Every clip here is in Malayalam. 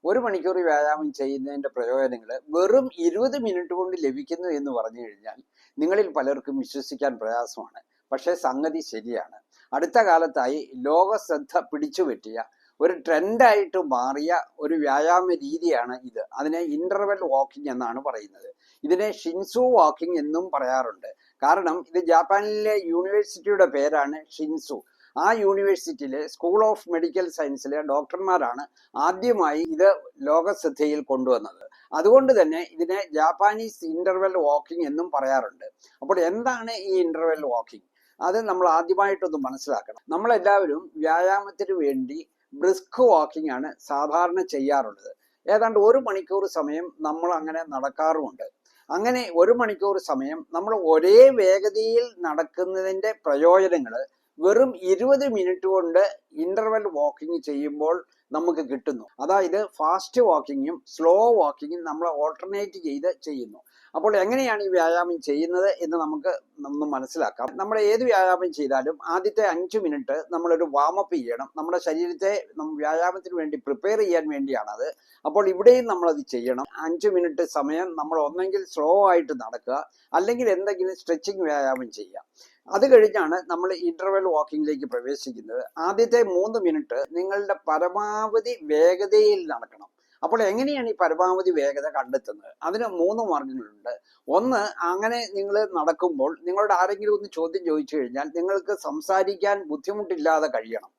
ഒരു മണിക്കൂർ വ്യായാമം ചെയ്യുന്നതിൻ്റെ പ്രയോജനങ്ങൾ വെറും 20 മിനിറ്റ് കൊണ്ട് ലഭിക്കുന്നു എന്ന് പറഞ്ഞു കഴിഞ്ഞാൽ നിങ്ങളിൽ പലർക്കും വിശ്വസിക്കാൻ പ്രയാസമാണ്. പക്ഷേ സംഗതി ശരിയാണ്. അടുത്ത കാലത്തായി ലോക ശ്രദ്ധ പിടിച്ചുപറ്റിയ ഒരു ട്രെൻഡായിട്ട് മാറിയ ഒരു വ്യായാമ രീതിയാണ് ഇത്. അതിനെ ഇന്റർവെൽ വാക്കിംഗ് എന്നാണ് പറയുന്നത്. ഇതിനെ ഷിൻസു വാക്കിംഗ് എന്നും പറയാറുണ്ട്. കാരണം ഇത് ജാപ്പാനിലെ യൂണിവേഴ്സിറ്റിയുടെ പേരാണ് ഷിൻസു. ആ യൂണിവേഴ്സിറ്റിയിലെ സ്കൂൾ ഓഫ് മെഡിക്കൽ സയൻസിലെ ഡോക്ടർമാരാണ് ആദ്യമായി ഇത് ലോകശ്രദ്ധയിൽ കൊണ്ടുവന്നത്. അതുകൊണ്ട് തന്നെ ഇതിനെ ജാപ്പാനീസ് ഇന്റർവെൽ വാക്കിംഗ് എന്നും പറയാറുണ്ട്. അപ്പോൾ എന്താണ് ഈ ഇന്റർവെൽ വാക്കിംഗ്? അത് നമ്മൾ ആദ്യമായിട്ടൊന്ന് മനസ്സിലാക്കണം. നമ്മളെല്ലാവരും വ്യായാമത്തിന് വേണ്ടി ബ്രിസ്ക് വാക്കിംഗ് ആണ് സാധാരണ ചെയ്യാറുള്ളത്. ഏതാണ്ട് 1 മണിക്കൂർ സമയം നമ്മൾ അങ്ങനെ നടക്കാറുമുണ്ട്. അങ്ങനെ 1 മണിക്കൂർ സമയം നമ്മൾ ഒരേ വേഗതയിൽ നടക്കുന്നതിൻ്റെ പ്രയോജനങ്ങൾ വെറും 20 മിനിറ്റ് കൊണ്ട് ഇന്റർവെൽ വാക്കിംഗ് ചെയ്യുമ്പോൾ നമുക്ക് കിട്ടുന്നു. അതായത് ഫാസ്റ്റ് വാക്കിങ്ങും സ്ലോ വാക്കിങ്ങും നമ്മൾ ഓൾട്ടർനേറ്റ് ചെയ്ത് ചെയ്യുന്നു. അപ്പോൾ എങ്ങനെയാണ് ഈ വ്യായാമം ചെയ്യുന്നത് എന്ന് നമുക്ക് ഒന്ന് മനസ്സിലാക്കാം. നമ്മൾ ഏത് വ്യായാമം ചെയ്താലും ആദ്യത്തെ 5 മിനിറ്റ് നമ്മളൊരു വാമപ്പ് ചെയ്യണം. നമ്മുടെ ശരീരത്തെ വ്യായാമത്തിന് വേണ്ടി പ്രിപ്പയർ ചെയ്യാൻ വേണ്ടിയാണത്. അപ്പോൾ ഇവിടെയും നമ്മളത് ചെയ്യണം. 5 മിനിറ്റ് സമയം നമ്മൾ ഒന്നെങ്കിൽ സ്ലോ ആയിട്ട് നടക്കുക, അല്ലെങ്കിൽ എന്തെങ്കിലും സ്ട്രെച്ചിങ് വ്യായാമം ചെയ്യുക. അത് കഴിഞ്ഞാണ് നമ്മൾ ഇന്റർവെൽ വാക്കിങ്ങിലേക്ക് പ്രവേശിക്കുന്നത്. ആദ്യത്തെ 3 മിനിറ്റ് നിങ്ങളുടെ പരമാവധി വേഗതയിൽ നടക്കണം. അപ്പോൾ എങ്ങനെയാണ് ഈ പരമാവധി വേഗത കണ്ടെത്തുന്നത്? അതിന് 3 മാർഗങ്ങളുണ്ട്. ഒന്ന്, അങ്ങനെ നിങ്ങൾ നടക്കുമ്പോൾ നിങ്ങളോട് ആരെങ്കിലും ഒന്ന് ചോദ്യം ചോദിച്ചു കഴിഞ്ഞാൽ നിങ്ങൾക്ക് സംസാരിക്കാൻ ബുദ്ധിമുട്ടില്ലാതെ കഴിയണം.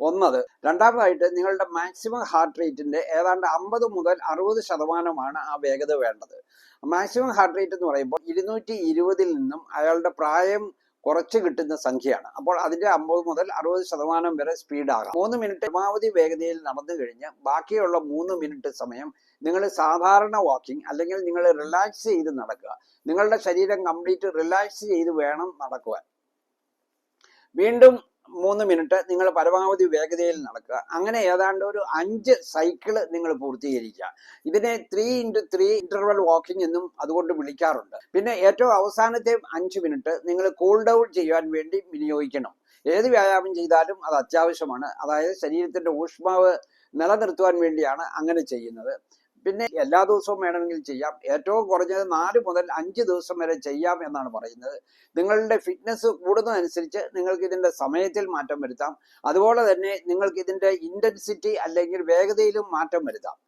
ഒന്നത്. രണ്ടാമതായിട്ട് നിങ്ങളുടെ മാക്സിമം ഹാർട്ട് റേറ്റിന്റെ ഏതാണ്ട് 50 മുതൽ 60% ആ വേഗത വേണ്ടത്. മാക്സിമം ഹാർട്ട് റേറ്റ് എന്ന് പറയുമ്പോൾ 220 നിന്നും അയാളുടെ പ്രായം കുറച്ച് കിട്ടുന്ന സംഖ്യയാണ്. അപ്പോൾ അതിന്റെ 50 മുതൽ 60% വരെ സ്പീഡാകാം. 3 മിനിറ്റ് പരമാവധി വേഗതയിൽ നടന്നു കഴിഞ്ഞ് ബാക്കിയുള്ള 3 മിനിറ്റ് സമയം നിങ്ങൾ സാധാരണ വാക്കിംഗ്, അല്ലെങ്കിൽ നിങ്ങൾ റിലാക്സ് ചെയ്ത് നടക്കുക. നിങ്ങളുടെ ശരീരം കംപ്ലീറ്റ് റിലാക്സ് ചെയ്ത് വേണം നടക്കുവാൻ. വീണ്ടും 3 മിനിറ്റ് നിങ്ങൾ പരമാവധി വേഗതയിൽ നടക്കുക. അങ്ങനെ ഏതാണ്ട് ഒരു 5 സൈക്കിള് നിങ്ങൾ പൂർത്തീകരിക്കുക. ഇതിനെ 3x3 ഇന്റർവൽ വാക്കിംഗ് എന്നും അതുകൊണ്ട് വിളിക്കാറുണ്ട്. പിന്നെ ഏറ്റവും അവസാനത്തെ 5 മിനിറ്റ് നിങ്ങൾ കൂൾ ഡൗൺ ചെയ്യാൻ വേണ്ടി വിനിയോഗിക്കണം. ഏത് വ്യായാമം ചെയ്താലും അത് അത്യാവശ്യമാണ്. അതായത് ശരീരത്തിന്റെ ഊഷ്മാവ് നിലനിർത്തുവാൻ വേണ്ടിയാണ് അങ്ങനെ ചെയ്യുന്നത്. പിന്നെ എല്ലാ ദിവസവും വേണമെങ്കിൽ ചെയ്യാം. ഏറ്റവും കുറഞ്ഞത് 4 മുതൽ 5 ദിവസം വരെ ചെയ്യാം എന്നാണ് പറയുന്നത്. നിങ്ങളുടെ ഫിറ്റ്നസ് കൂടുന്നതനുസരിച്ച് നിങ്ങൾക്ക് ഇതിന്റെ സമയത്തിൽ മാറ്റം വരുത്താം. അതുപോലെ തന്നെ നിങ്ങൾക്ക് ഇതിന്റെ ഇന്റൻസിറ്റി അല്ലെങ്കിൽ വേഗതയിലും മാറ്റം വരുത്താം.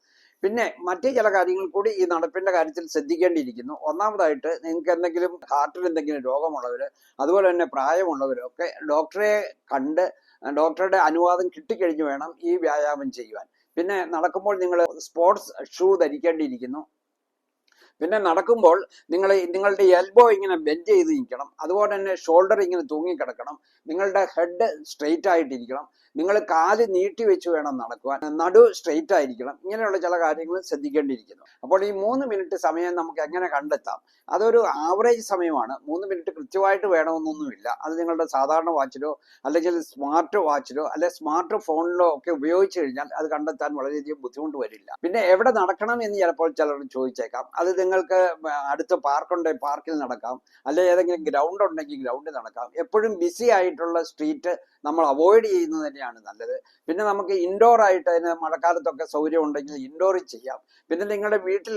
പിന്നെ മറ്റു ചില കാര്യങ്ങൾ കൂടി ഈ നടപ്പിന്റെ കാര്യത്തിൽ ശ്രദ്ധിക്കേണ്ടിയിരിക്കുന്നു. ഒന്നാമതായിട്ട് നിങ്ങൾക്ക് എന്തെങ്കിലും ഹാർട്ടിൽ എന്തെങ്കിലും രോഗമുള്ളവർ, അതുപോലെ തന്നെ പ്രായമുള്ളവരൊക്കെ ഡോക്ടറെ കണ്ട് ഡോക്ടറുടെ അനുവാദം കിട്ടിക്കഴിഞ്ഞ് വേണം ഈ വ്യായാമം ചെയ്യുവാൻ. പിന്നെ നടക്കുമ്പോൾ നിങ്ങൾ സ്പോർട്സ് ഷൂ ധരിക്കേണ്ടിയിരിക്കുന്നു. പിന്നെ നടക്കുമ്പോൾ നിങ്ങളുടെ എൽബോ ഇങ്ങനെ ബെൻഡ് ചെയ്ത് നിൽക്കണം. അതുപോലെ തന്നെ ഷോൾഡർ ഇങ്ങനെ തൂങ്ങിക്കിടക്കണം. നിങ്ങളുടെ ഹെഡ് സ്ട്രെയിറ്റ് ആയിട്ടിരിക്കണം. നിങ്ങൾ കാല് നീട്ടി വെച്ച് വേണം നടക്കുവാൻ. നടു സ്ട്രെയിറ്റ് ആയിരിക്കണം. ഇങ്ങനെയുള്ള ചില കാര്യങ്ങൾ ശ്രദ്ധിക്കേണ്ടിയിരിക്കുന്നു. അപ്പോൾ ഈ 3 മിനിറ്റ് സമയം നമുക്ക് എങ്ങനെ കണ്ടെത്താം? അതൊരു ആവറേജ് സമയമാണ്. 3 മിനിറ്റ് കൃത്യമായിട്ട് വേണമെന്നൊന്നുമില്ല. അത് നിങ്ങളുടെ സാധാരണ വാച്ചിലോ അല്ലെങ്കിൽ സ്മാർട്ട് വാച്ചിലോ അല്ലെ സ്മാർട്ട് ഫോണിലോ ഒക്കെ ഉപയോഗിച്ച് കഴിഞ്ഞാൽ അത് കണ്ടെത്താൻ വളരെയധികം ബുദ്ധിമുട്ട് വരില്ല. പിന്നെ എവിടെ നടക്കണം എന്ന് ചിലപ്പോൾ ചിലർ ചോദിച്ചേക്കാം. അത് നിങ്ങൾക്ക് അടുത്ത പാർക്കുണ്ടെങ്കിൽ പാർക്കിൽ നടക്കാം, അല്ലെ ഏതെങ്കിലും ഗ്രൗണ്ട് ഉണ്ടെങ്കിൽ ഗ്രൗണ്ടിൽ നടക്കാം. എപ്പോഴും ബിസി ആയിട്ടുള്ള സ്ട്രീറ്റ് നമ്മൾ അവോയ്ഡ് ചെയ്യുന്നത് തന്നെയാണ് നല്ലത്. പിന്നെ നമുക്ക് ഇൻഡോർ ആയിട്ട് അതിന് മഴക്കാലത്തൊക്കെ സൗകര്യം ഉണ്ടെങ്കിൽ ഇൻഡോറിൽ ചെയ്യാം. പിന്നെ നിങ്ങളുടെ വീട്ടിൽ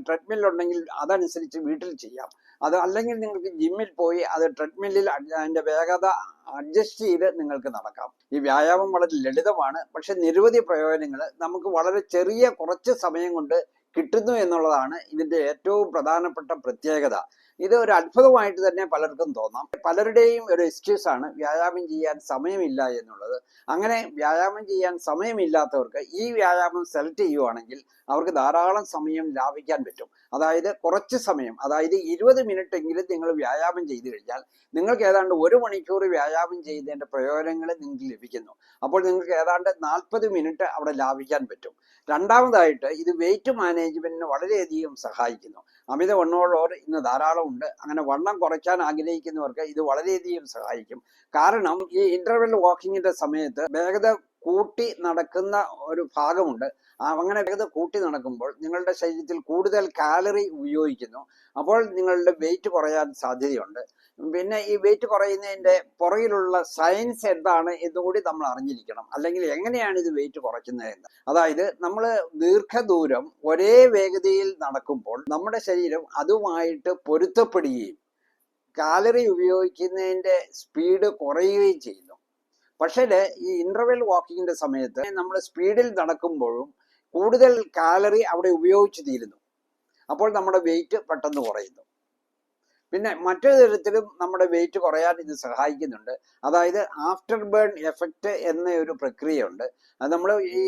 ട്രെഡ്മിൽ ഉണ്ടെങ്കിൽ അതനുസരിച്ച് വീട്ടിൽ ചെയ്യാം. അത് അല്ലെങ്കിൽ നിങ്ങൾക്ക് ജിമ്മിൽ പോയി അത് ട്രെഡ്മില്ലിൽ അതിൻ്റെ വേഗത അഡ്ജസ്റ്റ് ചെയ്ത് നിങ്ങൾക്ക് നടക്കാം. ഈ വ്യായാമം വളരെ ലളിതമാണ്, പക്ഷെ നിരവധി പ്രയോജനങ്ങൾ നമുക്ക് വളരെ ചെറിയ കുറച്ച് സമയം കൊണ്ട് കിട്ടുന്നു എന്നുള്ളതാണ് ഇതിന്റെ ഏറ്റവും പ്രധാനപ്പെട്ട പ്രത്യേകത. ഇത് ഒരു അത്ഭുതമായിട്ട് തന്നെ പലർക്കും തോന്നാം. പലരുടെയും ഒരു എക്സ്ക്യൂസാണ് വ്യായാമം ചെയ്യാൻ സമയമില്ല എന്നുള്ളത്. അങ്ങനെ വ്യായാമം ചെയ്യാൻ സമയമില്ലാത്തവർക്ക് ഈ വ്യായാമം സെലക്ട് ചെയ്യുവാണെങ്കിൽ അവർക്ക് ധാരാളം സമയം ലാഭിക്കാൻ പറ്റും. അതായത് കുറച്ച് സമയം, അതായത് 20 മിനിറ്റ് എങ്കിലും നിങ്ങൾ വ്യായാമം ചെയ്തു കഴിഞ്ഞാൽ നിങ്ങൾക്ക് ഏതാണ്ട് 1 മണിക്കൂർ വ്യായാമം ചെയ്തതിൻ്റെ പ്രയോജനങ്ങൾ നിങ്ങൾക്ക് ലഭിക്കുന്നു. അപ്പോൾ നിങ്ങൾക്ക് ഏതാണ്ട് 40 മിനിറ്റ് അവിടെ ലാഭിക്കാൻ പറ്റും. രണ്ടാമതായിട്ട് ഇത് വെയിറ്റ് മാനേജ്മെന്റിന് വളരെയധികം സഹായിക്കുന്നു. അമിത വണ്ണമുള്ളവർ ഇന്ന് ധാരാളം ഉണ്ട്. അങ്ങനെ വണ്ണം കുറയ്ക്കാൻ ആഗ്രഹിക്കുന്നവർക്ക് ഇത് വളരെയധികം സഹായിക്കും. കാരണം ഈ ഇന്റർവെൽ വാക്കിങ്ങിന്റെ സമയത്ത് വേഗത കൂട്ടി നടക്കുന്ന ഒരു ഭാഗമുണ്ട്. അങ്ങനെ വേഗത കൂട്ടി നടക്കുമ്പോൾ നിങ്ങളുടെ ശരീരത്തിൽ കൂടുതൽ കാലറി ഉപയോഗിക്കുന്നു. അപ്പോൾ നിങ്ങളുടെ വെയിറ്റ് കുറയാൻ സാധ്യതയുണ്ട്. പിന്നെ ഈ വെയിറ്റ് കുറയുന്നതിന്റെ പുറകിലുള്ള സയൻസ് എന്താണ് എന്നുകൂടി നമ്മൾ അറിഞ്ഞിരിക്കണം. അല്ലെങ്കിൽ എങ്ങനെയാണ് ഇത് വെയിറ്റ് കുറയ്ക്കുന്നത് എന്ന്. അതായത് നമ്മൾ ദീർഘദൂരം ഒരേ വേഗതയിൽ നടക്കുമ്പോൾ നമ്മുടെ ശരീരം അതുമായിട്ട് പൊരുത്തപ്പെടുകയും കാലറി ഉപയോഗിക്കുന്നതിന്റെ സ്പീഡ് കുറയുകയും ചെയ്യുന്നു. പക്ഷേ ഈ ഇന്റർവെൽ വാക്കിങ്ങിന്റെ സമയത്ത് നമ്മൾ സ്പീഡിൽ നടക്കുമ്പോഴും കൂടുതൽ കാലറി അവിടെ ഉപയോഗിച്ച് തീരുന്നു. അപ്പോൾ നമ്മുടെ വെയിറ്റ് പെട്ടെന്ന് കുറയുന്നു. പിന്നെ മറ്റൊരു തരത്തിലും നമ്മുടെ വെയിറ്റ് കുറയാൻ ഇത് സഹായിക്കുന്നുണ്ട്. അതായത് ആഫ്റ്റർ ബേൺ എഫക്റ്റ് എന്ന ഒരു പ്രക്രിയയുണ്ട്. അത് നമ്മൾ ഈ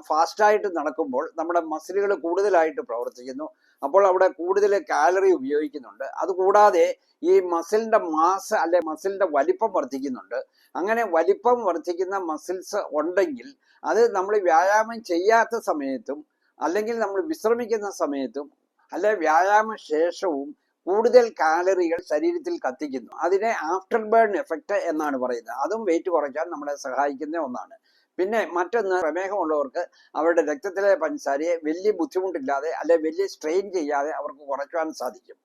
ഫാസ്റ്റായിട്ട് നടക്കുമ്പോൾ നമ്മുടെ മസിലുകൾ കൂടുതലായിട്ട് പ്രവർത്തിക്കുന്നു. അപ്പോൾ അവിടെ കൂടുതൽ കാലറി ഉപയോഗിക്കുന്നുണ്ട്. അതുകൂടാതെ ഈ മസിലിന്റെ മാസ് അല്ലെ മസിലിന്റെ വലിപ്പം വർദ്ധിക്കുന്നുണ്ട്. അങ്ങനെ വലിപ്പം വർദ്ധിക്കുന്ന മസിൽസ് ഉണ്ടെങ്കിൽ അത് നമ്മൾ വ്യായാമം ചെയ്യാത്ത സമയത്തും അല്ലെങ്കിൽ നമ്മൾ വിശ്രമിക്കുന്ന സമയത്തും അല്ലെ വ്യായാമ ശേഷവും കൂടുതൽ കാലറികൾ ശരീരത്തിൽ കത്തിക്കുന്നു. അതിനെ ആഫ്റ്റർ ബേൺ എഫക്റ്റ് എന്നാണ് പറയുന്നത്. അതും വെയിറ്റ് കുറയ്ക്കാൻ നമ്മളെ സഹായിക്കുന്ന ഒന്നാണ്. പിന്നെ മറ്റൊന്ന്, പ്രമേഹമുള്ളവർക്ക് അവരുടെ രക്തത്തിലെ പഞ്ചസാരയെ വലിയ ബുദ്ധിമുട്ടില്ലാതെ അല്ലെ വലിയ സ്ട്രെയിൻ ചെയ്യാതെ അവർക്ക് കുറയ്ക്കാൻ സാധിക്കും.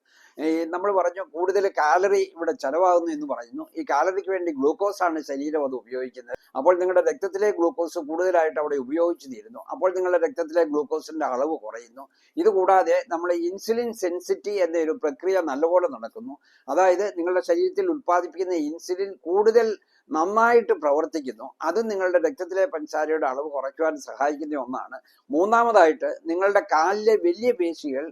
നമ്മൾ പറഞ്ഞു കൂടുതൽ കാലറി ഇവിടെ ചെലവാകുന്നു എന്ന് പറയുന്നു. ഈ കാലറിക്ക് വേണ്ടി ഗ്ലൂക്കോസ് ആണ് ശരീരം അത് ഉപയോഗിക്കുന്നത്. അപ്പോൾ നിങ്ങളുടെ രക്തത്തിലെ ഗ്ലൂക്കോസ് കൂടുതലായിട്ട് അവിടെ ഉപയോഗിച്ച് തീരുന്നു. അപ്പോൾ നിങ്ങളുടെ രക്തത്തിലെ ഗ്ലൂക്കോസിന്റെ അളവ് കുറയുന്നു. ഇതുകൂടാതെ നമ്മൾ ഇൻസുലിൻ സെൻസിറ്റി എന്ന ഒരു പ്രക്രിയ നല്ലപോലെ നടക്കുന്നു. അതായത് നിങ്ങളുടെ ശരീരത്തിൽ ഉൽപ്പാദിപ്പിക്കുന്ന ഇൻസുലിൻ കൂടുതൽ നന്നായിട്ട് പ്രവർത്തിക്കുന്നു. അത് നിങ്ങളുടെ രക്തത്തിലെ പഞ്ചസാരയുടെ അളവ് കുറയ്ക്കുവാൻ സഹായിക്കുന്ന ഒന്നാണ്. മൂന്നാമതായിട്ട് നിങ്ങളുടെ കാലിലെ വലിയ പേശികൾ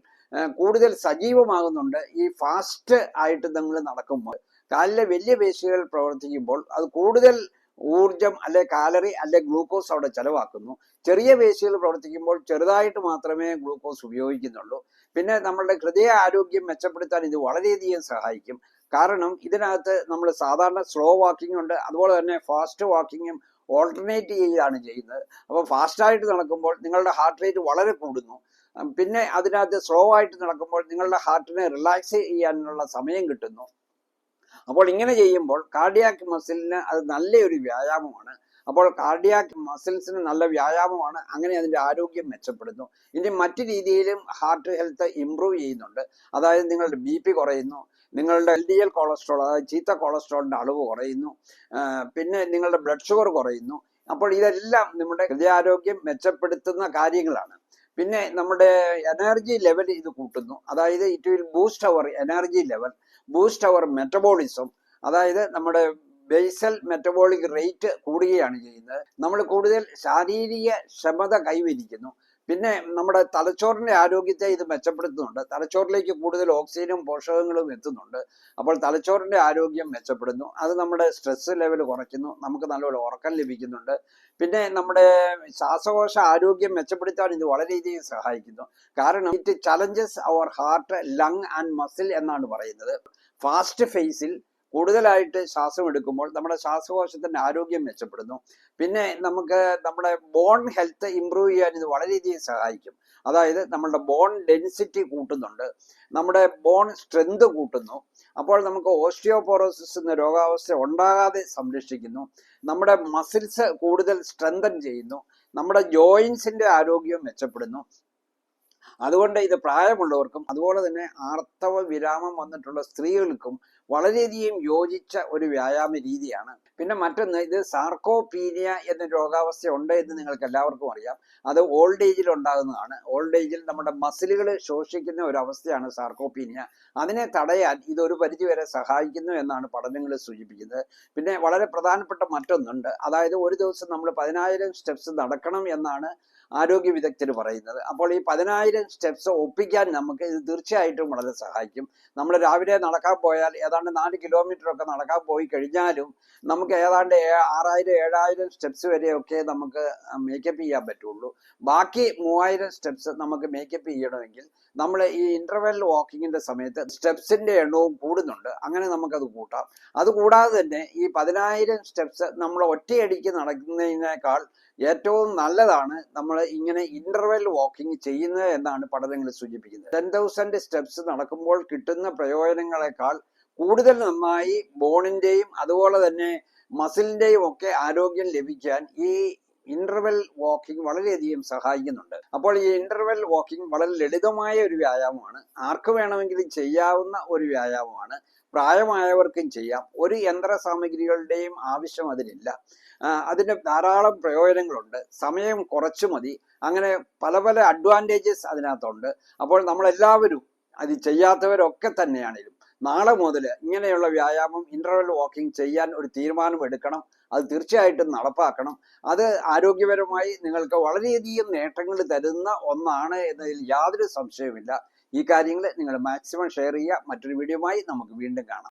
കൂടുതൽ സജീവമാകുന്നുണ്ട്. ഈ ഫാസ്റ്റ് ആയിട്ട് നിങ്ങൾ നടക്കുമ്പോൾ കാലിലെ വലിയ പേശികൾ പ്രവർത്തിക്കുമ്പോൾ അത് കൂടുതൽ ഊർജം അല്ലെ കാലറി അല്ലെ ഗ്ലൂക്കോസ് അവിടെ ചെലവാക്കുന്നു. ചെറിയ പേശികൾ പ്രവർത്തിക്കുമ്പോൾ ചെറുതായിട്ട് മാത്രമേ ഗ്ലൂക്കോസ് ഉപയോഗിക്കുന്നുള്ളൂ. പിന്നെ നമ്മളുടെ ഹൃദയ ആരോഗ്യം മെച്ചപ്പെടുത്താൻ ഇത് വളരെയധികം സഹായിക്കും. കാരണം ഇതിനകത്ത് നമ്മൾ സാധാരണ സ്ലോ വാക്കിംഗ് ഉണ്ട്, അതുപോലെ തന്നെ ഫാസ്റ്റ് വാക്കിങ്ങും ഓൾട്ടർനേറ്റ് ചെയ്യുകയാണ് ചെയ്യുന്നത്. അപ്പോൾ ഫാസ്റ്റായിട്ട് നടക്കുമ്പോൾ നിങ്ങളുടെ ഹാർട്ട് റേറ്റ് വളരെ കൂടുന്നു. പിന്നെ അതിനകത്ത് സ്ലോ ആയിട്ട് നടക്കുമ്പോൾ നിങ്ങളുടെ ഹാർട്ടിനെ റിലാക്സ് ചെയ്യാനുള്ള സമയം കിട്ടുന്നു. അപ്പോൾ ഇങ്ങനെ ചെയ്യുമ്പോൾ കാർഡിയാക് മസിലിന് അത് നല്ലൊരു വ്യായാമമാണ്. അപ്പോൾ കാർഡിയാക് മസിൽസിന് നല്ല വ്യായാമമാണ്. അങ്ങനെ അതിൻ്റെ ആരോഗ്യം മെച്ചപ്പെടുന്നു. ഇനി മറ്റു രീതിയിലും ഹാർട്ട് ഹെൽത്ത് ഇംപ്രൂവ് ചെയ്യുന്നുണ്ട്. അതായത് നിങ്ങളുടെ BP കുറയുന്നു, നിങ്ങളുടെ LDL കൊളസ്ട്രോൾ അതായത് ചീത്ത കൊളസ്ട്രോളിൻ്റെ അളവ് കുറയുന്നു, പിന്നെ നിങ്ങളുടെ ബ്ലഡ് ഷുഗർ കുറയുന്നു. അപ്പോൾ ഇതെല്ലാം നമ്മുടെ ഹൃദയാരോഗ്യം മെച്ചപ്പെടുത്തുന്ന കാര്യങ്ങളാണ്. പിന്നെ നമ്മുടെ എനർജി ലെവൽ ഇത് കൂട്ടുന്നു. അതായത് it will boost our energy level, boost our metabolism. അതായത് നമ്മുടെ ബേസൽ മെറ്റബോളിക് റേറ്റ് കൂടുകയാണ് ചെയ്യുന്നത്. നമ്മൾ കൂടുതൽ ശാരീരിക ക്ഷമത കൈവരിക്കുന്നു. പിന്നെ നമ്മുടെ തലച്ചോറിന്റെ ആരോഗ്യത്തെ ഇത് മെച്ചപ്പെടുത്തുന്നുണ്ട്. തലച്ചോറിലേക്ക് കൂടുതൽ ഓക്സിജനും പോഷകങ്ങളും എത്തുന്നുണ്ട്. അപ്പോൾ തലച്ചോറിന്റെ ആരോഗ്യം മെച്ചപ്പെടുന്നു. അത് നമ്മുടെ സ്ട്രെസ് ലെവൽ കുറയ്ക്കുന്നു. നമുക്ക് നല്ലപോലെ ഉറക്കം ലഭിക്കുന്നുണ്ട്. പിന്നെ നമ്മുടെ ശ്വാസകോശ ആരോഗ്യം മെച്ചപ്പെടുത്താൻ ഇത് വളരെയധികം സഹായിക്കുന്നു. കാരണം it challenges our heart, lung and muscle എന്നാണ് പറയുന്നത്. ഫാസ്റ്റ് ഫേസിൽ കൂടുതലായിട്ട് ശ്വാസം എടുക്കുമ്പോൾ നമ്മുടെ ശ്വാസകോശത്തിന്റെ ആരോഗ്യം മെച്ചപ്പെടുന്നു. പിന്നെ നമുക്ക് നമ്മുടെ ബോൺ ഹെൽത്ത് ഇംപ്രൂവ് ചെയ്യാൻ ഇത് വളരെയധികം സഹായിക്കും. അതായത് നമ്മളുടെ ബോൺ ഡെൻസിറ്റി കൂട്ടുന്നുണ്ട്, നമ്മുടെ ബോൺ സ്ട്രെങ്ത് കൂട്ടുന്നു. അപ്പോൾ നമുക്ക് ഓസ്റ്റിയോപോറോസിസ് എന്ന രോഗാവസ്ഥ ഉണ്ടാകാതെ സംരക്ഷിക്കുന്നു. നമ്മുടെ മസിൽസ് കൂടുതൽ സ്ട്രെങ്തൻ ചെയ്യുന്നു. നമ്മുടെ ജോയിൻസിന്റെ ആരോഗ്യം മെച്ചപ്പെടുന്നു. അതുകൊണ്ട് ഇത് പ്രായമുള്ളവർക്കും അതുപോലെ തന്നെ ആർത്തവ വിരാമം വന്നിട്ടുള്ള സ്ത്രീകൾക്കും വളരെയധികം യോജിച്ച ഒരു വ്യായാമ രീതിയാണ്. പിന്നെ മറ്റൊന്ന്, ഇത് സാർക്കോപീനിയ എന്ന രോഗാവസ്ഥ ഉണ്ട് എന്ന് നിങ്ങൾക്ക് എല്ലാവർക്കും അറിയാം. അത് ഓൾഡ് ഏജിൽ ഉണ്ടാകുന്നതാണ്. ഓൾഡ് ഏജിൽ നമ്മുടെ മസിലുകൾ ശോഷിക്കുന്ന ഒരു അവസ്ഥയാണ് സാർക്കോപീനിയ. അതിനെ തടയാൻ ഇതൊരു പരിധിവരെ സഹായിക്കുന്നു എന്നാണ് പഠനങ്ങൾ സൂചിപ്പിക്കുന്നത്. പിന്നെ വളരെ പ്രധാനപ്പെട്ട മറ്റൊന്നുണ്ട്. അതായത് ഒരു ദിവസം നമ്മൾ 10,000 സ്റ്റെപ്സ് നടക്കണം എന്നാണ് ആരോഗ്യ വിദഗ്ധർ പറയുന്നത്. അപ്പോൾ ഈ 10,000 സ്റ്റെപ്സ് ഒപ്പിക്കാൻ നമുക്ക് ഇത് തീർച്ചയായിട്ടും വളരെ സഹായിക്കും. നമ്മൾ രാവിലെ നടക്കാൻ പോയാൽ ഏതാണ്ട് 4 കിലോമീറ്റർ ഒക്കെ നടക്കാൻ പോയി കഴിഞ്ഞാലും നമുക്ക് ഏതാണ്ട് 6,000-7,000 സ്റ്റെപ്സ് വരെയൊക്കെ നമുക്ക് മേക്കപ്പ് ചെയ്യാൻ പറ്റുള്ളൂ. ബാക്കി 3,000 സ്റ്റെപ്സ് നമുക്ക് മേക്കപ്പ് ചെയ്യണമെങ്കിൽ നമ്മൾ ഈ ഇന്റർവെൽ വാക്കിങ്ങിന്റെ സമയത്ത് സ്റ്റെപ്സിന്റെ എണ്ണവും കൂടുന്നുണ്ട്. അങ്ങനെ നമുക്കത് കൂട്ടാം. അതുകൂടാതെ തന്നെ ഈ 10,000 സ്റ്റെപ്സ് നമ്മൾ ഒറ്റയടിക്ക് നടക്കുന്നതിനേക്കാൾ ഏറ്റവും നല്ലതാണ് നമ്മൾ ഇങ്ങനെ ഇന്റർവെൽ വാക്കിംഗ് ചെയ്യുന്നത് എന്നാണ് പഠനങ്ങൾ സൂചിപ്പിക്കുന്നത്. 10,000 സ്റ്റെപ്സ് നടക്കുമ്പോൾ കിട്ടുന്ന പ്രയോജനങ്ങളെക്കാൾ കൂടുതൽ നന്നായി ബോണിന്റെയും അതുപോലെ തന്നെ മസിലിന്റെയും ഒക്കെ ആരോഗ്യം ലഭിക്കാൻ ഈ ഇന്റർവെൽ വാക്കിംഗ് വളരെയധികം സഹായിക്കുന്നുണ്ട്. അപ്പോൾ ഈ ഇന്റർവെൽ വാക്കിംഗ് വളരെ ലളിതമായ ഒരു വ്യായാമമാണ്. ആർക്ക് വേണമെങ്കിലും ചെയ്യാവുന്ന ഒരു വ്യായാമമാണ്. പ്രായമായവർക്കും ചെയ്യാം. ഒരു യന്ത്ര സാമഗ്രികളുടെയും ആവശ്യം അതിനില്ല. അതിന് ധാരാളം പ്രയോജനങ്ങളുണ്ട്. സമയം കുറച്ചു മതി. അങ്ങനെ പല പല അഡ്വാൻറ്റേജസ് അതിനകത്തുണ്ട്. അപ്പോൾ നമ്മളെല്ലാവരും അത് ചെയ്യാത്തവരൊക്കെ തന്നെയാണെങ്കിലും നാളെ മുതൽ ഇങ്ങനെയുള്ള വ്യായാമം ഇന്റർവെൽ വാക്കിംഗ് ചെയ്യാൻ ഒരു തീരുമാനം എടുക്കണം. അത് തീർച്ചയായിട്ടും നടപ്പാക്കണം. അത് ആരോഗ്യപരമായി നിങ്ങൾക്ക് വളരെയധികം നേട്ടങ്ങൾ തരുന്ന ഒന്നാണ് എന്നതിൽ യാതൊരു സംശയവുമില്ല. ഈ കാര്യങ്ങൾ നിങ്ങൾ മാക്സിമം ഷെയർ ചെയ്യുക. മറ്റൊരു വീഡിയോയുമായി നമുക്ക് വീണ്ടും കാണാം.